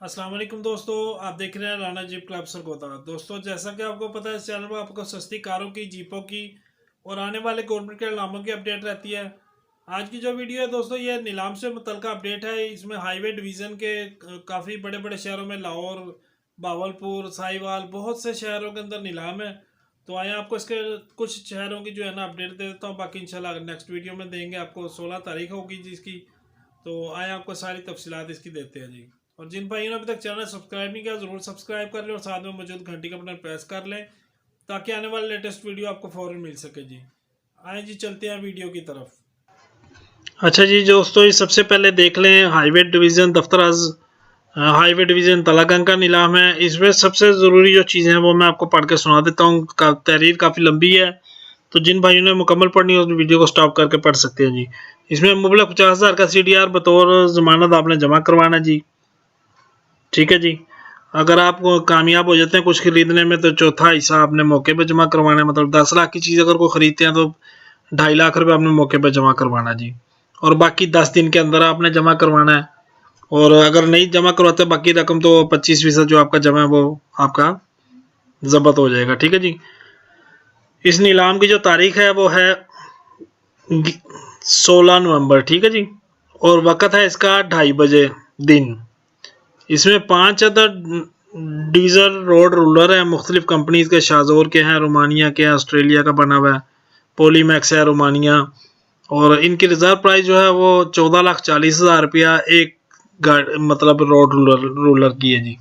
अस्सलाम वालेकुम दोस्तों, आप देख रहे हैं राना जीप क्लब सरगोदा। दोस्तों, जैसा कि आपको पता है, इस चैनल पर आपको सस्ती कारों की, जीपों की और आने वाले गवर्नमेंट के नामों की अपडेट रहती है। आज की जो वीडियो है दोस्तों, ये नीलाम से मुतल्लिका अपडेट है। इसमें हाईवे डिवीज़न के काफ़ी बड़े बड़े शहरों में लाहौर, बावलपुर, साहिवाल, बहुत से शहरों के अंदर नीलाम है। तो आए आपको इसके कुछ शहरों की जो है ना अपडेट दे देता हूँ। बाकी इंशाल्लाह नेक्स्ट वीडियो में देंगे आपको। 16 तारीख होगी जिसकी, तो आए आपको सारी तफसीलात इसकी देते हैं जी। और जिन भाइयों ने अभी तक चैनल सब्सक्राइब नहीं किया, ज़रूर सब्सक्राइब कर लें और साथ में मौजूद घंटी का बटन प्रेस कर लें ताकि आने वाले लेटेस्ट वीडियो आपको फ़ौरन मिल सके जी। आए जी, चलते हैं वीडियो की तरफ। अच्छा जी दोस्तों, ये सबसे पहले देख लें हाईवे डिवीज़न दफ्तर हाईवे डिवीज़न तलागंग का नीलाम है। इसमें सबसे ज़रूरी जो चीज़ें हैं वो मैं आपको पढ़ के सुना देता हूँ। तहरीर काफ़ी लंबी है, तो जिन भाइयों ने मुकम्मल पढ़नी हो तो वीडियो को स्टॉप करके पढ़ सकते हैं जी। इसमें मुबलक 50,000 का CDR बतौर ज़मानत आपने जमा करवाना जी। ठीक है जी। अगर आप कामयाब हो जाते हैं कुछ खरीदने में तो चौथा हिस्सा आपने मौके पे जमा करवाना है। मतलब 10 लाख की चीज़ अगर कोई खरीदते हैं तो 2.5 लाख रुपये आपने मौके पे जमा करवाना जी। और बाकी 10 दिन के अंदर आपने जमा करवाना है। और अगर नहीं जमा करवाते बाकी रकम तो 25% जो आपका जमा है वो आपका जब्त हो जाएगा। ठीक है जी। इस नीलाम की जो तारीख है वो है 16 नवंबर। ठीक है जी। और वक़्त है इसका 2:30 बजे दिन। इसमें 5 अदद डीजल रोड रूलर है। मुख्तलिफ कंपनीज के, शाजोर के हैं, रोमानिया के हैं, ऑस्ट्रेलिया का बना हुआ है, पोलीमैक्स है रोमानिया। और इनकी रिजर्व प्राइस जो है वो 14,40,000 रुपया एक मतलब रोड रूलर की है जी।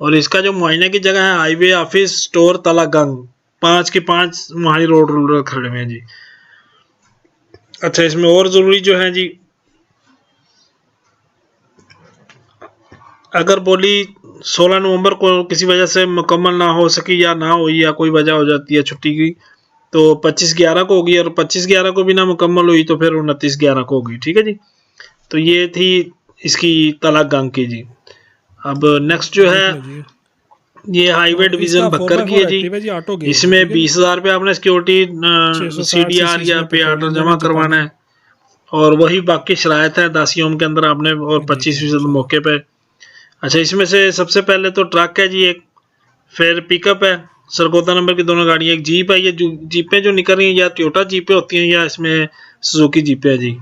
और इसका जो मुआयने की जगह है हाईवे ऑफिस स्टोर तलागंग, 5 के 5 वहाँ रोड रूलर खड़े हुए हैं जी। अच्छा, इसमें और ज़रूरी जो है जी, अगर बोली 16 नवंबर को किसी वजह से मुकम्मल ना हो सकी या ना हुई या कोई वजह हो जाती है छुट्टी की, तो 25/11 को होगी। और 25/11 को भी ना मुकम्मल हुई तो फिर 29/11 को होगी। ठीक है जी। तो ये थी इसकी तलागंग की जी। अब नेक्स्ट जो है ये हाईवे डिवीजन बक्कर की है जी। इसमें 20,000 रुपये आपने सिक्योरिटी CDR या पे आर्डर जमा करवाना है। और वही बाकी शरायत है 10 योम के अंदर आपने, और 25% मौके पे। अच्छा, इसमें से सबसे पहले तो ट्रक है जी एक, फिर पिकअप है सरगोदा नंबर की दोनों गाड़ियाँ, एक जीप है। ये जीपें जो निकल रही हैं या टोयोटा जीपें होती हैं या इसमें सुजुकी जीपें है जी।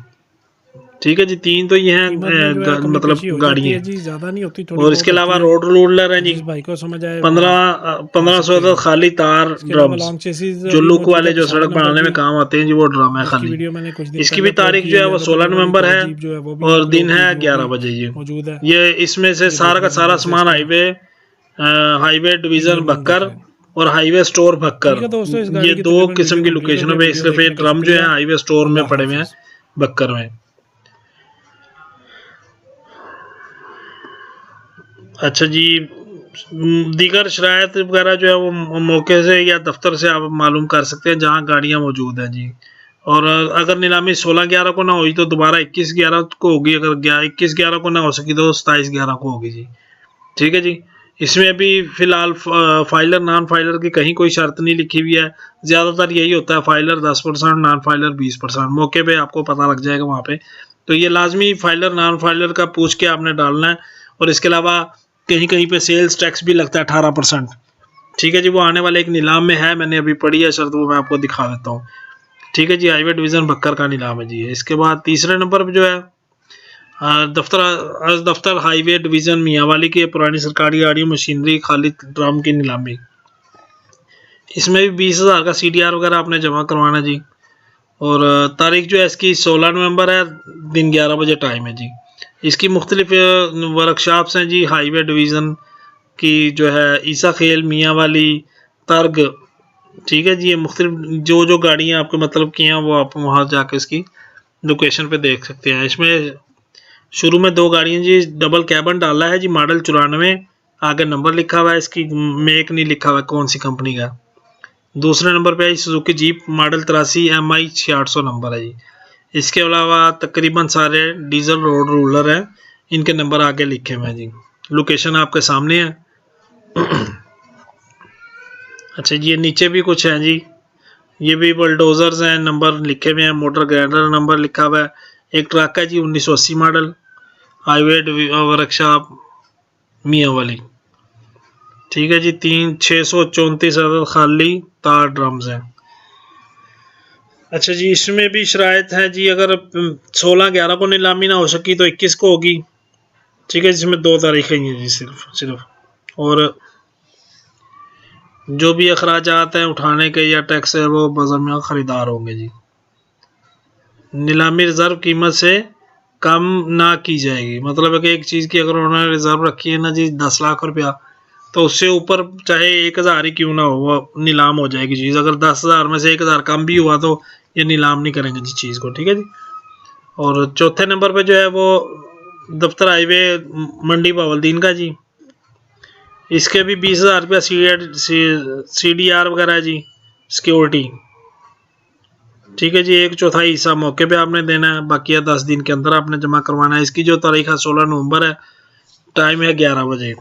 ठीक है जी। 3 तो ये हैं मतलब गाड़ियाँ जी, ज़्यादा नहीं होती, और इसके अलावा रोड रूलर है जी। भाई को समझ आए 1500 तो खाली तार ड्रम्स जो लुक वाले जो सड़क बनाने में काम आते हैं जी, वो ड्रम है खाली। इसकी भी तारीख जो है वो 16 नवंबर है और दिन है 11 बजे जी। ये इसमें से सारा का सारा सामान हाईवे डिवीजन बक्कर और हाईवे स्टोर बक्कर, ये 2 किस्म की लोकेशनों पे सिर्फ ये ड्रम जो है हाईवे स्टोर में पड़े हुए हैं बक्कर में। अच्छा जी, दीगर शरायत वगैरह जो है वो मौके से या दफ्तर से आप मालूम कर सकते हैं जहाँ गाड़ियाँ मौजूद हैं जी। और अगर नीलामी 16/11 को ना हुई तो दोबारा 21/11 को होगी। अगर 21/11 को ना हो सकी तो 27/11 को होगी जी। ठीक है जी। इसमें अभी फ़िलहाल फाइलर नॉन फाइलर की कहीं कोई शर्त नहीं लिखी हुई है। ज़्यादातर यही होता है, फाइलर 10%, नॉन फाइलर 20%। मौके पे आपको पता लग जाएगा वहाँ पे। तो ये लाजमी फाइलर नॉन फाइलर का पूछ के आपने डालना है। और इसके अलावा कहीं कहीं पे सेल्स टैक्स भी लगता है 18%। ठीक है जी। वो आने वाले एक नीलाम में है, मैंने अभी पढ़ी है शर्त, वो मैं आपको दिखा देता हूँ। ठीक है जी। हाईवे डिवीज़न बक्कर का नीलाम है जी। इसके बाद तीसरे नंबर पर जो है दफ्तर हाईवे डिवीज़न मियांवाली की पुरानी सरकारी गाड़ियों, मशीनरी, खाली ड्रम की नीलामी। इसमें भी 20,000 का CDR वगैरह आपने जमा करवाना जी। और तारीख जो है इसकी 16 नवंबर है, दिन 11 बजे टाइम है जी। इसकी मुख्तलिफ वर्कशॉप्स हैं जी हाईवे डिवीज़न की, जो है ईसा खेल, मियांवाली, तर्ग। ठीक है जी। ये मुख्तलिफ जो गाड़ियाँ आपके मतलब की हैं वो आप वहाँ जाके इसकी लोकेशन पे देख सकते हैं। इसमें शुरू में 2 गाड़ियाँ जी, डबल कैबन डाला है जी, मॉडल 94, आगे नंबर लिखा हुआ है, इसकी मेक नहीं लिखा हुआ है कौन सी कंपनी का। दूसरे नंबर पे है Suzuki jeep model 83 MI 6800 number है जी। इसके अलावा तकरीबन सारे डीजल रोड रूलर हैं, इनके नंबर आगे लिखे हुए हैं जी। लोकेशन आपके सामने है। अच्छा जी, ये नीचे भी कुछ हैं जी, ये भी बुलडोजर्स हैं, नंबर लिखे हुए हैं, मोटर ग्राइंडर नंबर लिखा हुआ है। एक ट्रक है जी 1980 मॉडल, हाईवे वर्कशॉप मियाँ वाली। ठीक है जी, 634 अदद खाली तार ड्रम्स हैं। अच्छा जी, इसमें भी शराइत है जी, अगर 16/11 को नीलामी ना हो सकी तो 21 को होगी। ठीक है, जिसमें 2 तारीखें ही हैं जी सिर्फ। और जो भी अखराजात हैं उठाने के या टैक्स है वो बज़म्या खरीदार होंगे जी। नीलामी रिजर्व कीमत से कम ना की जाएगी। मतलब है कि एक चीज़ की अगर उन्होंने रिजर्व रखी है ना जी 10 लाख रुपया, तो उससे ऊपर चाहे 1000 ही क्यों ना हो वो नीलाम हो जाएगी चीज़। अगर 10,000 में से 1000 कम भी हुआ तो ये नीलाम नहीं करेंगे जी चीज़ को। ठीक है जी। और चौथे नंबर पे जो है वो दफ्तर हाईवे मंडी बावलदीन का जी। इसके भी 20,000 रुपया CDR वगैरह है जी, सिक्योरिटी। ठीक है जी, 1/4 हिस्सा मौके पे आपने देना है, बाकी 10 दिन के अंदर आपने जमा करवाना है। इसकी जो तारीख है 16 नवंबर है, टाइम है 11 बजे।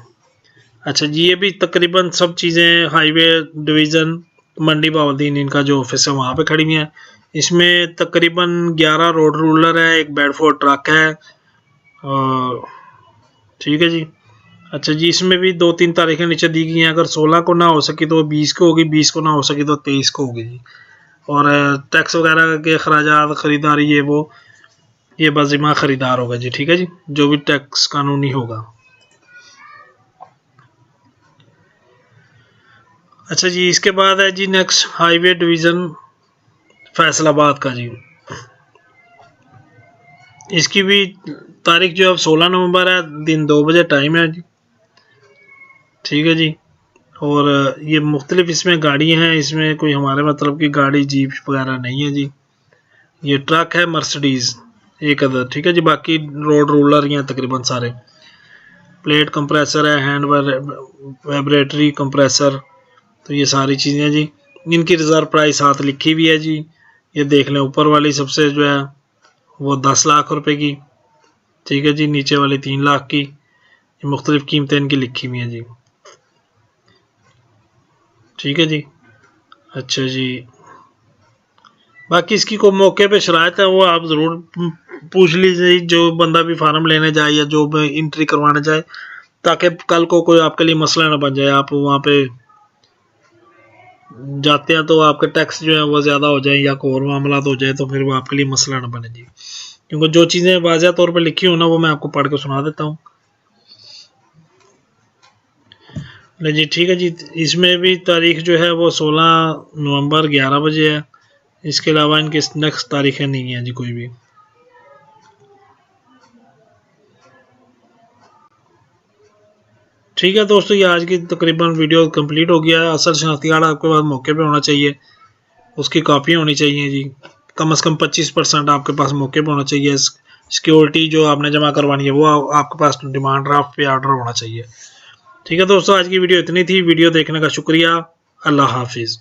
अच्छा जी, ये भी तकरीबन सब चीज़ें हाईवे डिवीज़न मंडी बावलदीन इनका जो ऑफिस है वहाँ पे खड़ी हुई हैं। इसमें तकरीबन 11 रोड रूलर है, एक बेडफोर्ड ट्रक है। ठीक है जी। अच्छा जी, इसमें भी 2-3 तारीखें नीचे दी गई हैं। अगर 16 को ना हो सकी तो 20 को होगी, 20 को ना हो सकी तो 23 को होगी जी। और टैक्स वगैरह के अखराजात खरीदारी ये बाज़िमा खरीदार होगा जी। ठीक है जी, जो भी टैक्स कानूनी होगा। अच्छा जी, इसके बाद है जी नेक्स्ट हाईवे डिवीज़न फैसलाबाद का जी। इसकी भी तारीख जो है 16 नवंबर है, दिन 2 बजे टाइम है जी। ठीक है जी। और ये मुख्तलिफ इसमें गाड़ी हैं, इसमें कोई हमारे मतलब की गाड़ी जीप वगैरह नहीं है जी। ये ट्रक है मर्सिडीज़ 1 अदद। ठीक है जी, बाकी रोड रूलर ही हैं तकरीबन सारे। प्लेट कंप्रेसर है, हैंड वाइब्रेटरी कंप्रेसर, तो ये सारी चीज़ें जी। इनकी रिज़र्व प्राइस साथ लिखी हुई है जी, ये देख लें। ऊपर वाली सबसे जो है वो 10 लाख रुपए की। ठीक है जी, नीचे वाली 3 लाख की। ये मुख्तलिफ कीमतें इनकी लिखी हुई हैं जी। ठीक है जी। अच्छा जी, बाकी इसकी को मौके पे शराइत है वो आप ज़रूर पूछ लीजिए, जो बंदा भी फार्म लेने जाए या जो भी एंट्री करवाने जाए, ताकि कल को कोई आपके लिए मसला ना बन जाए। आप वहाँ पे जाते हैं तो आपके टैक्स जो है वो ज़्यादा हो जाए या कोई और मामला हो जाए तो फिर वो आपके लिए मसला ना बने जी। क्योंकि जो चीज़ें वाज़ह तौर पर लिखी हो ना वो मैं आपको पढ़ के सुना देता हूँ। जी ठीक है जी, इसमें भी तारीख जो है वो 16 नवंबर 11 बजे है। इसके अलावा इनकी नेक्स्ट तारीखें नहीं है जी कोई भी। ठीक है दोस्तों, ये आज की तकरीबन वीडियो कंप्लीट हो गया है। असल शनाख्ती कार्ड आपके पास मौके पे होना चाहिए, उसकी कापी होनी चाहिए जी। कम से कम 25% आपके पास मौके पे होना चाहिए। सिक्योरिटी जो आपने जमा करवानी है वो आपके पास डिमांड ड्राफ्ट पे ऑर्डर होना चाहिए। ठीक है दोस्तों, आज की वीडियो इतनी थी। वीडियो देखने का शुक्रिया। अल्लाह हाफिज़।